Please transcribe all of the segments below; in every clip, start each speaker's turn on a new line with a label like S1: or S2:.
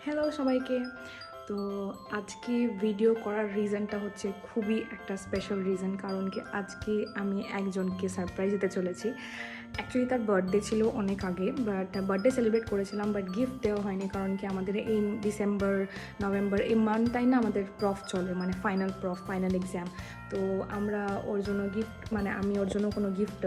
S1: Hello সবাইকে। তো আজকে ভিডিও করার রিজনটা হচ্ছে খুবই একটা স্পেশাল রিজন, কারণ কি আজকে আমি একজনকে সারপ্রাইজ দিতে চলেছি। অ্যাকচুয়ালি তার বার্থডে ছিল অনেক আগে, বাট বার্থডে সেলিব্রেট করেছিলাম, বাট গিফট দেওয়া হয়নি। কারণ কি আমাদের এই ডিসেম্বর নভেম্বর এই মান্থটাই না আমাদের প্রফ চলে, মানে ফাইনাল এক্সাম। তো আমরা ওর জন্য গিফট, মানে আমি ওর জন্য কোনো গিফট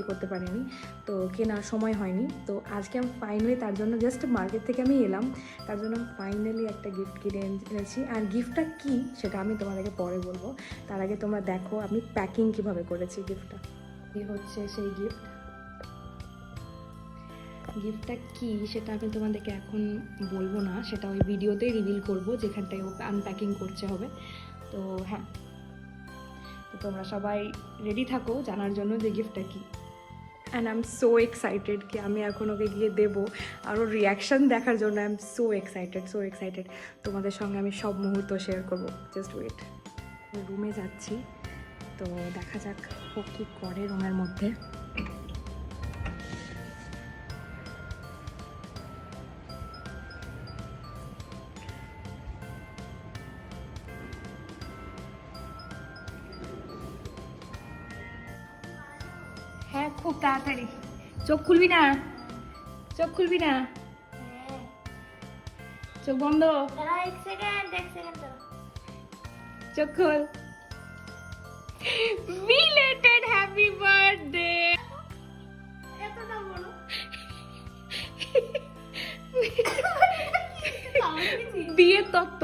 S1: করতে পারিনি, তো কেনার সময় হয়নি। তো আজকে আমি ফাইনালি তার জন্য জাস্ট মার্কেট থেকে আমি এলাম, তার জন্য ফাইনালি একটা গিফট কিনে এনেছি। আর গিফটটা কী সেটা আমি তোমাদেরকে পরে বলবো, তার আগে তোমরা দেখো আমি প্যাকিং কীভাবে করেছি গিফটটা। এই হচ্ছে সেই গিফটটা কী সেটা আমি তোমাদেরকে এখন বলবো না, সেটা ওই ভিডিওতেই রিভিল করবো যেখানটায় ও আনপ্যাকিং করতে হবে। তো হ্যাঁ, তো তোমরা সবাই রেডি থাকো জানার জন্য যে গিফটটা কী। And I am so excited কি আমি এখন ওকে গিয়ে দেবো, আর ওর রিয়াকশান দেখার জন্য আই এম সো এক্সাইটেড। তোমাদের সঙ্গে আমি সব মুহূর্ত শেয়ার করবো, জাস্ট ওয়েট। রুমে যাচ্ছি, তো দেখা যাক ও কী করে রুমের মধ্যে। হ্যাঁ, খুব তাড়াতাড়ি। চোখ খুলবি না, চোখ বন্ধ,
S2: এক সেকেন্ড
S1: চোখ খোল। Belated happy birthday.
S2: এতটা বড়
S1: বিয়ের তত্ত্ব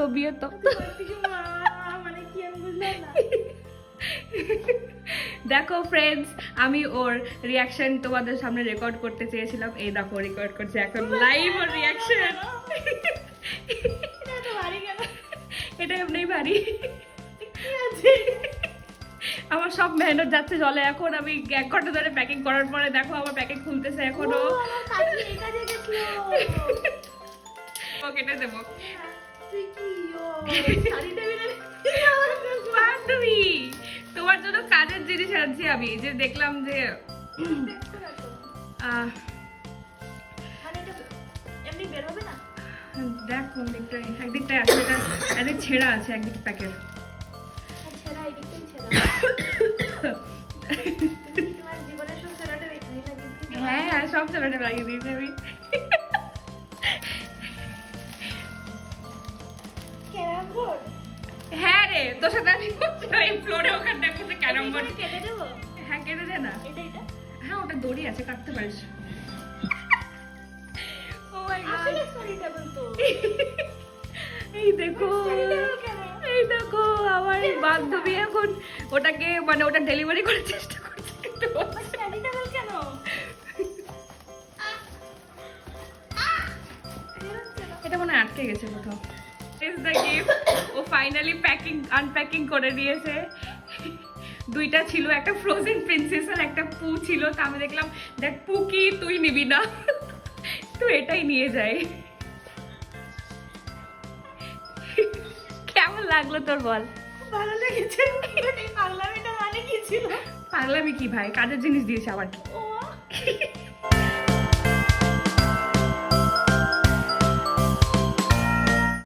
S2: মানে কি আমি বুঝলাম না।
S1: দেখো ফ্রেন্ডস, আমি ওর রিয়াকশন তোমাদের সামনে রেকর্ড করতে চেয়েছিলাম, এই দেখো রেকর্ড করছে এখন লাইভ ওর রিয়াকশন।
S2: এটা তো ভারী কেন?
S1: এটা এমনি ভারী,
S2: কি আছে?
S1: আমার সব মেহনত যাচ্ছে জলে। এখন আমি 1 ঘন্টা ধরে প্যাকিং করার পরে দেখো আমার প্যাকেট খুলতেছে এখনো।
S2: ও, আমার কাছে এই কাজে গেছিল।
S1: ও কেটে দেবো।
S2: তুই কি শাড়িটা বিলে
S1: বান্ধবী, তোমার জন্য কাজের জিনিস আনছি আমি, যে দেখলাম যে
S2: মানে এটা এমনি বের হবে না?
S1: দেখ কোন দিকটায়, একদিকটায় আছে, এটা একদিক ছেঁড়া আছে, একদিক প্যাকেট।
S2: ছেঁড়া, এদিকটাই ছেঁড়া। তোমার জীবনের সব ছেঁড়াটা এখানেই লাগিয়ে দিয়েছি।
S1: হ্যাঁ, সব ছেঁড়াটা লাগিয়ে দিয়েছি আমি।
S2: Carrom board?
S1: হ্যাঁ রে, তোর সাথে আমি এই ফ্লোরে ওখানটায় বসে ক্যারাম বোর্ড।
S2: এখানে কেটে দেবো?
S1: হ্যাঁ কেটে দে না।
S2: এটা
S1: হ্যাঁ, ওটা দড়ি আছে, কাটতে পারিস। ও মাই গড,
S2: আসলে স্টাডি টেবিল তো।
S1: এই দেখো,
S2: Study table কেন?
S1: এই দেখো আমার এই বান্ধবী এখন ওটাকে, মানে ওটা ডেলিভারি করার চেষ্টা করছে।
S2: স্টাডি টেবিল কেন?
S1: এটা মনে হয় আটকে গেছে কোথাও। Is the gift. ও ফাইনালি আনপ্যাকিং করে দিয়েছে। 2টা ছিল, একটা ফ্রোজেন প্রিন্সেস আর একটা পু ছিল। তা আমি দেখলাম দেখ পু কি তুই নিবি না, তো এটাই নিয়ে যাই। কেমন লাগলো তোর বল?
S2: ভালো লেগেছে। এই পাগলামিটা মানে কি ছিল?
S1: পাগলামি কি ভাই, কাজের জিনিস দিয়েছে আবার কি।
S2: ও